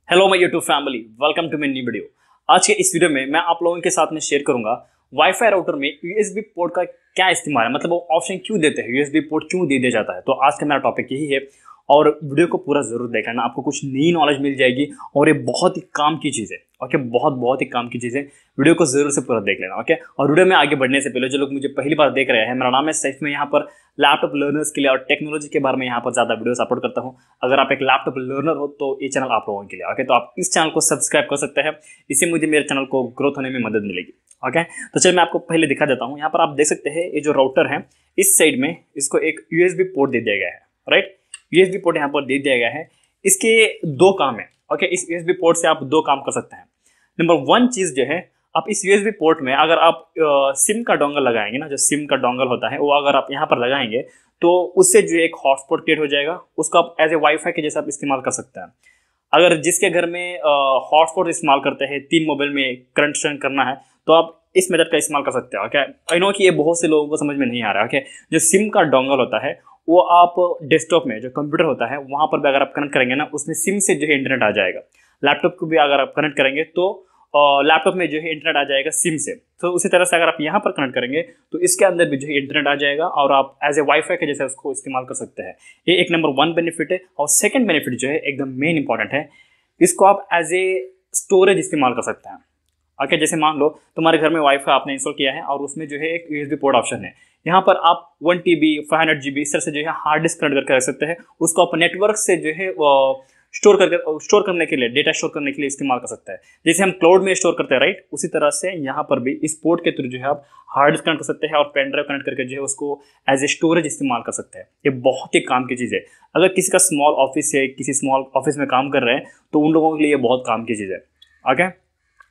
Hello my YouTube family, welcome to my new video. आज के इस वीडियो में मैं आप लोगों के साथ में शेयर करूंगा वाईफाई राउटर में यूएसबी पोर्ट का क्या इस्तेमाल है, मतलब वो ऑप्शन क्यों देते हैं, यूएसबी पोर्ट क्यों दे दिया जाता है। तो आज का मेरा टॉपिक यही है और वीडियो को पूरा जरूर देखना, आपको कुछ नई नॉलेज मिल जाएगी और ये बहुत ही काम की चीज़ है। ओके, बहुत ही काम की चीज़ है। वीडियो को जरूर से पूरा देख लेना। ओके, और वीडियो में आगे बढ़ने से पहले जो लोग मुझे पहली बार देख रहे हैं, मेरा नाम है सैफ। में यहाँ पर लैपटॉप लर्नर्स के लिए और टेक्नोलॉजी के बारे में यहाँ पर ज़्यादा वीडियोस अपलोड करता हूँ। अगर आप एक लैपटॉप लर्नर हो तो ये चैनल आप लोगों के लिए। ओके, तो आप इस चैनल को सब्सक्राइब कर सकते हैं, इससे मुझे मेरे चैनल को ग्रोथ होने में मदद मिलेगी। ओके, तो चलिए मैं आपको पहले दिखा देता हूँ। यहाँ पर आप देख सकते हैं ये जो राउटर है, इस साइड में इसको एक यूएसबी पोर्ट दे दिया गया है। राइट, यूएसबी पोर्ट यहाँ पर दे दिया गया है। इसके दो काम है। ओके, इस यूएसबी पोर्ट से आप दो काम कर सकते हैं। नंबर वन चीज़ जो है, आप इस यूएसबी पोर्ट में अगर आप सिम का डोंगल लगाएंगे ना, जो सिम का डोंगल होता है वो अगर आप यहाँ पर लगाएंगे तो उससे जो एक हॉटस्पॉट क्रिएट हो जाएगा, उसको आप एज ए वाईफाई के जैसे आप इस्तेमाल कर सकते हैं। अगर जिसके घर में हॉटस्पॉट इस्तेमाल करते हैं, 3 मोबाइल में करंट शेयर करना है, तो आप इस मेथड का इस्तेमाल कर सकते हैं। ओके, आई नो कि ये बहुत से लोगों को समझ में नहीं आ रहा है। ओके, जो सिम का डोंगल होता है वो आप डेस्कटॉप में जो कंप्यूटर होता है वहाँ पर भी अगर आप कनेक्ट करेंगे ना, उसमें सिम से जो है इंटरनेट आ जाएगा। लैपटॉप को भी अगर आप कनेक्ट करेंगे तो लैपटॉप में जो है इंटरनेट आ जाएगा सिम से। तो उसी तरह से अगर आप यहाँ पर कनेक्ट करेंगे तो इसके अंदर भी जो है इंटरनेट आ जाएगा और आप एज ए वाईफाई के जैसे उसको इस्तेमाल कर सकते हैं। ये एक नंबर 1 बेनिफिट है। और सेकंड बेनिफिट जो है एकदम मेन इंपॉर्टेंट है, इसको आप एज ए स्टोरेज इस्तेमाल कर सकते हैं। ओके, जैसे मान लो तुम्हारे घर में वाईफाई आपने इंस्टॉल किया है और उसमें जो है एक यूएसबी पोर्ट ऑप्शन है। यहाँ पर आप 1 TB 500 GB इस तरह से जो है हार्ड डिस्क कनेक्ट करके रख सकते हैं। उसको आप नेटवर्क से जो है स्टोर करने के लिए, डेटा स्टोर करने के लिए इस्तेमाल कर सकते हैं। जैसे हम क्लाउड में स्टोर करते हैं, राइट, उसी तरह से यहाँ पर भी इस पोर्ट के थ्रू जो है आप हार्ड डिस्क कनेक्ट कर सकते हैं और पेन ड्राइव कनेक्ट करके जो है उसको एज ए स्टोरेज इस्तेमाल कर सकते हैं। ये बहुत ही काम की चीज़ है। अगर किसी का स्मॉल ऑफिस है, किसी स्मॉल ऑफिस में काम कर रहे हैं, तो उन लोगों के लिए बहुत काम की चीज़ है। ओके,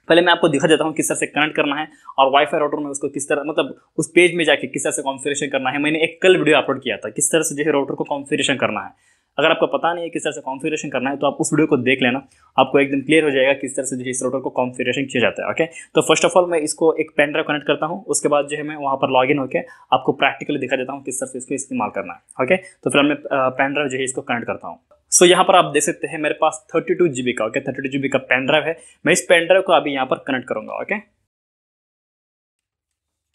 पहले मैं आपको दिखा देता हूँ किस तरह से कनेक्ट करना है और वाईफाई राउटर में उसको किस तरह, मतलब उस पेज में जाके किस तरह से कॉन्फ़िगरेशन करना है। मैंने एक कल वीडियो अपलोड किया था किस तरह से जो है राउटर को कॉन्फ़िगरेशन करना है। अगर आपको पता नहीं है किस तरह से कॉन्फ़िगरेशन करना है तो आप उस वीडियो को देख लेना, आपको एकदम क्लियर हो जाएगा किस तरह से जो है इस राउटर को कॉन्फ़िगरेशन किया जाता है। ओके, तो फर्स्ट ऑफ ऑल मैं इसको एक पेन ड्राइव कनेक्ट करता हूँ, उसके बाद जो है मैं वहाँ पर लॉग इन होकर आपको प्रैक्टिकली दिखा देता हूँ किस तरह से इसको इस्तेमाल करना है। ओके, तो फिर मैं पेन ड्राइव जो है इसको कनेक्ट करता हूँ। सो यहाँ पर आप देख सकते हैं मेरे पास 32 GB का 32 GB का पेन ड्राइव है। मैं इस पेन ड्राइव को अभी यहाँ पर कनेक्ट करूँगा। ओके,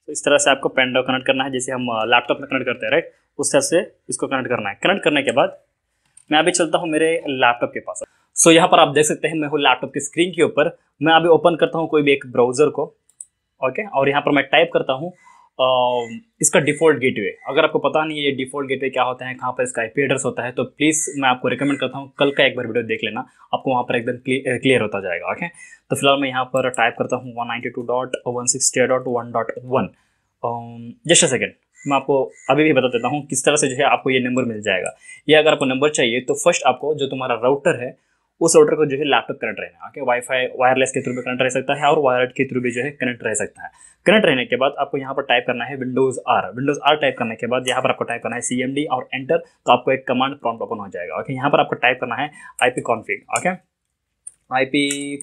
तो इस तरह से आपको पेन ड्राइव कनेक्ट करना है, जैसे हम लैपटॉप में कनेक्ट करते हैं, राइट, उस तरह से इसको कनेक्ट करना है। कनेक्ट करने के बाद मैं अभी चलता हूँ मेरे लैपटॉप के पास। सो यहाँ पर आप देख सकते हैं मैं हूँ लैपटॉप की स्क्रीन के ऊपर। मैं अभी ओपन करता हूँ कोई भी एक ब्राउजर को। ओके, और यहाँ पर मैं टाइप करता हूँ इसका डिफ़ॉल्ट गेटवे। अगर आपको पता नहीं है ये डिफ़ॉल्ट गेटवे क्या होता है, कहाँ पर इसका आईपी एड्रेस होता है, तो प्लीज़ मैं आपको रिकमेंड करता हूँ कल का एक बार वीडियो देख लेना, आपको वहाँ पर एकदम क्लियर होता जाएगा। ओके, तो फिलहाल मैं यहाँ पर टाइप करता हूँ 192.168.1.1। जस्ट अ सेकेंड, मैं आपको अभी भी बता देता हूँ किस तरह से जो है आपको ये नंबर मिल जाएगा। ये अगर आपको नंबर चाहिए तो फर्स्ट आपको जो तुम्हारा राउटर है उस राउटर को जो है लैपटॉप कनेक्ट रहना है। ओके, वाईफाई वायरलेस के थ्रू भी कनेक्ट रह सकता है और वायर्ड के थ्रू भी जो है कनेक्ट रह सकता है। कनेक्ट रहने के बाद आपको यहाँ पर टाइप करना है विंडोज़ आर टाइप करने के बाद यहाँ पर आपको टाइप करना है CMD और एंटर, तो आपको एक कमांड प्रॉम्प्ट ओपन हो जाएगा। ओके, यहाँ पर आपको टाइप करना है IP config। Okay, IP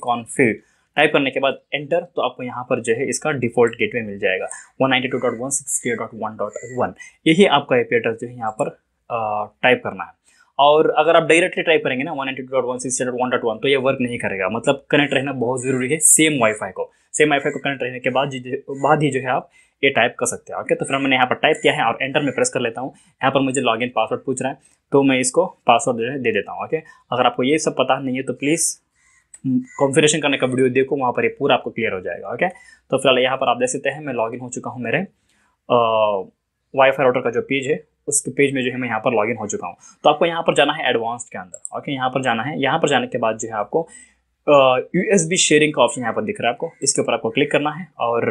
config type करने के बाद एंटर, तो आपको यहाँ पर जो है इसका डिफ़ॉल्ट गेटवे मिल जाएगा 192.168.1.1। यही आपका IP एड्रेस जो है यहाँ पर टाइप करना है। और अगर आप डायरेक्टली टाइप करेंगे ना 192.168.1.1 तो ये वर्क नहीं करेगा, मतलब कनेक्ट रहना बहुत ज़रूरी है सेम वाईफाई को कनेक्ट रहने के बाद ही जो है आप ये टाइप कर सकते हैं। ओके, तो फिर मैंने यहाँ पर टाइप किया है और एंटर में प्रेस कर लेता हूँ। यहाँ पर मुझे लॉगिन पासवर्ड पूछ रहा है तो मैं इसको पासवर्ड जो है दे देता हूँ। ओके, अगर आपको ये सब पता नहीं है तो प्लीज़ कॉन्फ़िगरेशन करने का वीडियो देखो, वहाँ पर ये पूरा आपको क्लियर हो जाएगा। ओके, तो फिलहाल यहाँ पर आप देख सकते हैं मैं लॉगिन हो चुका हूँ मेरे वाईफाई राउटर का जो पेज है उसके पेज में जो है मैं यहाँ पर लॉगिन हो चुका हूँ। तो आपको यहाँ पर जाना है एडवांस्ड के अंदर। ओके, यहाँ पर जाना है। यहाँ पर जाने के बाद जो है आपको USB शेयरिंग का ऑप्शन यहाँ पर दिख रहा है, आपको इसके ऊपर आपको क्लिक करना है और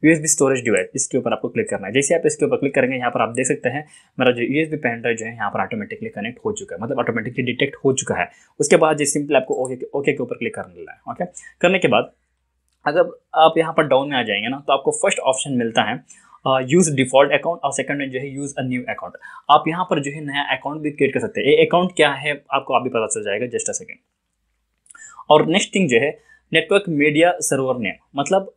USB स्टोरेज डिवाइस इसके ऊपर आपको क्लिक करना है। जैसे आप इसके ऊपर क्लिक करेंगे यहाँ पर आप देख सकते हैं मेरा जो USB पेन ड्राइव जो है यहाँ पर ऑटोमेटिकली कनेक्ट हो चुका है, मतलब ऑटोमेटिकली डिटेक्ट हो चुका है। उसके बाद जो सिंपल आपको ओके के ऊपर क्लिक करना है। ओके, करने के बाद अगर आप यहाँ पर डाउन में आ जाएंगे ना तो आपको फर्स्ट ऑप्शन मिलता है यूज़ डिफ़ॉल्ट अकाउंट और सेकंड में जो है यूज़ अ न्यू अकाउंट। आप यहाँ पर जो है नया अकाउंट भी क्रिएट कर सकते हैं। ये अकाउंट क्या है आपको अभी पता चल जाएगा, जस्ट अ सेकेंड। और नेक्स्ट थिंग जो है नेटवर्क मीडिया सर्वर नेम, मतलब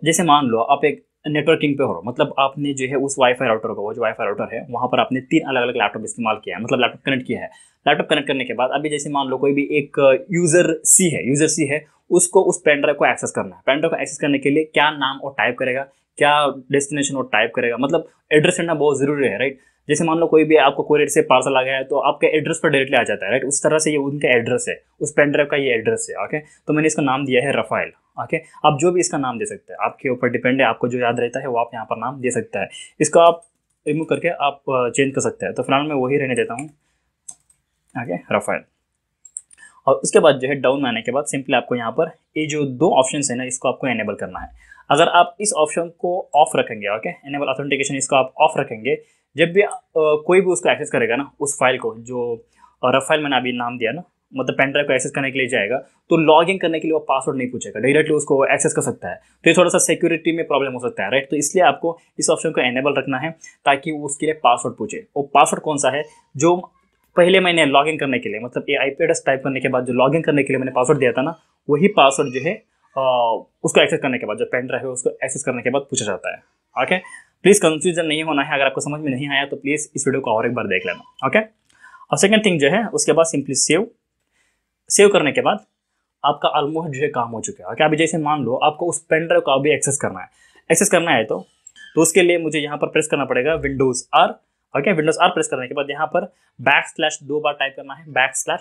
जैसे मान लो आप एक नेटवर्किंग पे हो, मतलब आपने जो है उस वाईफाई राउटर को, वो जो वाईफाई राउटर है वहाँ पर आपने 3 अलग अलग लैपटॉप इस्तेमाल किया है, मतलब लैपटॉप कनेक्ट किया है। लैपटॉप कनेक्ट करने के बाद अभी जैसे मान लो कोई भी एक यूजर सी है, उसको उस पेन ड्राइव को एक्सेस करना है। पेन ड्राइव को एक्सेस करने के लिए क्या नाम वो टाइप करेगा, क्या डेस्टिनेशन वो टाइप करेगा, मतलब एड्रेस देना बहुत जरूरी है, राइट। जैसे मान लो कोई भी आपको कोरियर से पार्सल आ गया है तो आपके एड्रेस पर डायरेक्टली आ जाता है, राइट। उस तरह से ये उनका एड्रेस है, उस पेन ड्राइव का ये एड्रेस है, ओके। तो मैंने इसका नाम दिया है रफाइल, ओके। आप जो भी इसका नाम दे सकते हैं, आपके ऊपर डिपेंड है, आपको जो याद रहता है वो आप यहाँ पर नाम दे सकते हैं। इसको आप रिमूव करके आप चेंज कर सकते हैं। तो फिलहाल मैं वही रहने देता हूँ, ओके, रफाइल। और उसके बाद जो है डाउन में आने के बाद सिंपली आपको यहाँ पर ये जो दो ऑप्शन है ना, इसको आपको एनेबल करना है। अगर आप इस ऑप्शन को ऑफ रखेंगे, ओके, एनेबल ऑथेंटिकेशन, इसको आप ऑफ रखेंगे, जब भी कोई भी उसको एक्सेस करेगा ना, उस फाइल को, जो रफ फाइल मैंने अभी नाम दिया ना, मतलब पेन ड्राइव को एक्सेस करने के लिए जाएगा, तो लॉग इन करने के लिए वो पासवर्ड नहीं पूछेगा, डायरेक्टली उसको एक्सेस कर सकता है। तो ये थोड़ा सा सिक्योरिटी में प्रॉब्लम हो सकता है, राइट। तो इसलिए आपको इस ऑप्शन को एनेबल रखना है ताकि वो उसके लिए पासवर्ड पूछे। वो पासवर्ड कौन सा है, जो पहले मैंने लॉग इन करने के लिए, मतलब ये आईपी एड्रेस टाइप करने के बाद जो लॉग इन करने के लिए मैंने पासवर्ड दिया था ना, वही पासवर्ड जो है उसको एक्सेस करने के बाद, जो पेन ड्राइव है उसको एक्सेस करने के बाद पूछा जाता है, ओके। प्लीज़ कंफ्यूजन नहीं होना है। अगर आपको समझ में नहीं आया तो प्लीज़ इस वीडियो को और एक बार देख लेना, ओके। और सेकंड थिंग जो है, उसके बाद सिंपली सेव करने के बाद आपका ऑलमोस्ट जो है काम हो चुका है, ओके। अभी जैसे मान लो आपको उस पेन ड्राइव को अभी एक्सेस करना है तो उसके लिए मुझे यहाँ पर प्रेस करना पड़ेगा Windows R, okay. Windows R press करने के बाद यहाँ पर / 2 बार टाइप करना है,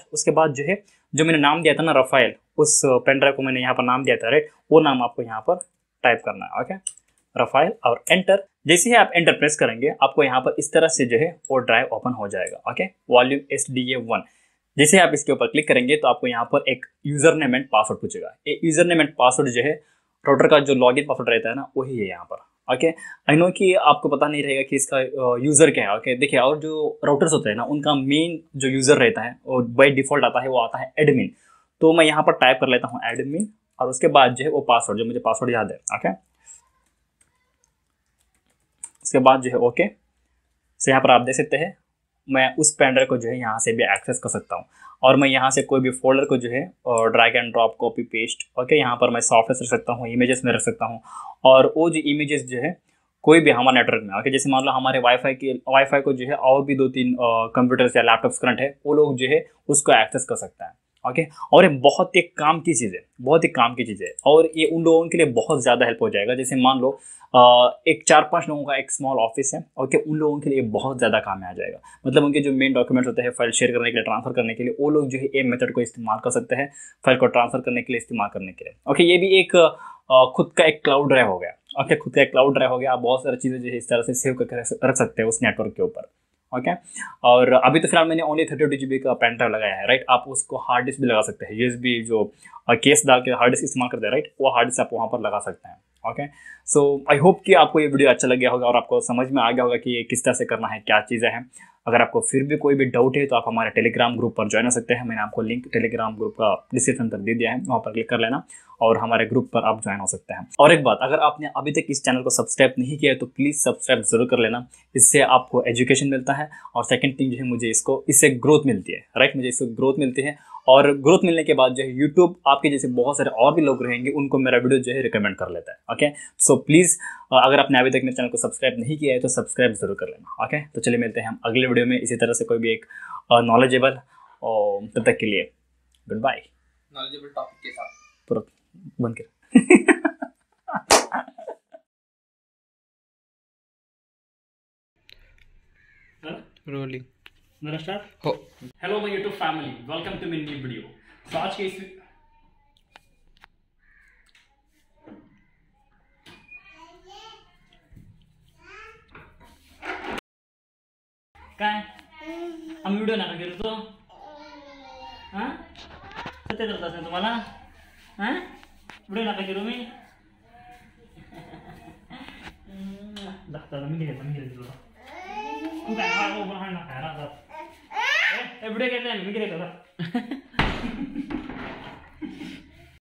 / उसके बाद जो है, जो मैंने नाम दिया था ना रफाइल, उस पेन ड्राइव को मैंने यहाँ पर नाम दिया था, राइट, वो नाम आपको यहाँ पर टाइप करना है, ओके, रफाइल, और एंटर। जैसे ही आप एंटर प्रेस करेंगे आपको यहाँ पर इस तरह से जो है वो ड्राइव ओपन हो जाएगा, ओके, वॉल्यूम SDA1। जैसे आप इसके ऊपर क्लिक करेंगे तो आपको यहाँ पर एक यूजर नेम एंड पासवर्ड पूछेगा। ये यूजर नेम एंड पासवर्ड जो है राउटर का जो लॉगिन पासवर्ड रहता है ना, वही है यहाँ पर, ओके। आई नो कि आपको पता नहीं रहेगा कि इसका यूजर क्या है, ओके। देखिए, और जो राउटर्स होते हैं ना, उनका मेन जो यूजर रहता है और बाय डिफॉल्ट आता है, वो आता है एडमिन। तो मैं यहाँ पर टाइप कर लेता हूँ एडमिन, और उसके बाद जो है वो पासवर्ड, जो मुझे पासवर्ड याद है, ओके। उसके बाद जो है ओके से यहाँ पर आप देख सकते हैं मैं उस पेन ड्राइव को जो है यहाँ से भी एक्सेस कर सकता हूँ, और मैं यहाँ से कोई भी फोल्डर को जो है drag and drop, copy paste, okay, यहाँ पर मैं सॉफ्टवेयर रख सकता हूँ, इमेजेस में रख सकता हूँ। और वो जो इमेजेस जो है कोई भी हमारे नेटवर्क में, ओके, जैसे मान लो हमारे वाईफाई को जो है और भी 2-3 कंप्यूटर्स या लैपटॉप्स करंट है, वो लोग जो है उसको एक्सेस कर सकता है, ओके। और ये बहुत ही काम की चीज़ है, बहुत ही काम की चीज़ है, और ये उन लोगों के लिए बहुत ज़्यादा हेल्प हो जाएगा। जैसे मान लो एक 4-5 लोगों का एक स्मॉल ऑफिस है, ओके, उन लोगों के लिए बहुत ज़्यादा काम में आ जाएगा। मतलब उनके जो मेन डॉक्यूमेंट्स होते हैं फाइल शेयर करने के लिए, ट्रांसफर करने के लिए, वो लोग जो है ये मेथड को इस्तेमाल कर सकते हैं फाइल को ट्रांसफर करने के लिए, इस्तेमाल करने के लिए, ओके। ये भी एक खुद का एक क्लाउड ड्राइव हो गया, ओके, खुद का एक क्लाउड ड्राइव हो गया। आप बहुत सारी चीज़ें जो है इस तरह से सेव करके रख सकते हैं उस नेटवर्क के ऊपर, ओके। और अभी तो फिलहाल मैंने ओनली 32 GB का पेन ड्राइव लगाया है, राइट। आप उसको हार्ड डिस्क भी लगा सकते हैं, USB जो केस डाल के हार्ड डिस्क इस्तेमाल करते हैं, राइट, वो हार्ड डिस्क आप वहाँ पर लगा सकते हैं, ओके। सो आई होप कि आपको ये वीडियो अच्छा लग गया होगा और आपको समझ में आ गया होगा कि ये किस तरह से करना है, क्या चीज़ें हैं। अगर आपको फिर भी कोई भी डाउट है तो आप हमारे टेलीग्राम ग्रुप पर ज्वाइन हो सकते हैं। मैंने आपको लिंक टेलीग्राम ग्रुप का डिस्क्रिप्शन पर दे दिया है, वहाँ पर क्लिक कर लेना और हमारे ग्रुप पर आप ज्वाइन हो सकते हैं। और एक बात, अगर आपने अभी तक इस चैनल को सब्सक्राइब नहीं किया है तो प्लीज़ सब्सक्राइब जरूर कर लेना, इससे आपको एजुकेशन मिलता है। और सेकंड थिंग जो है, मुझे इससे ग्रोथ मिलती है, राइट, मुझे इससे ग्रोथ मिलती है। और ग्रोथ मिलने के बाद जो है यूट्यूब आपके जैसे बहुत सारे और भी लोग रहेंगे, उनको मेरा वीडियो जो है रिकमेंड कर लेता है, ओके। सो प्लीज़ अगर आपने अभी तक मेरे चैनल को सब्सक्राइब नहीं किया है तो सब्सक्राइब जरूर कर लेना, ओके। तो चलिए मिलते हैं हम अगले वीडियो में इसी तरह से कोई भी एक नॉलेजेबल, और तब तक के लिए गुड बाय। नॉलेजेबल टॉपिक के साथ पूरा बंद कर रोलिंग मेरा स्टार्ट हो। Hello my YouTube family, welcome to my new video. तो आज के इस काय आम्ही व्हिडिओ नका करू तो हां सत्य करत असेल तुम्हाला हां व्हिडिओ नका करू मी दाखता मी घेतो तुला तू काय हा उभा हा नका राहतात ए व्हिडिओ घेतला मी घेतो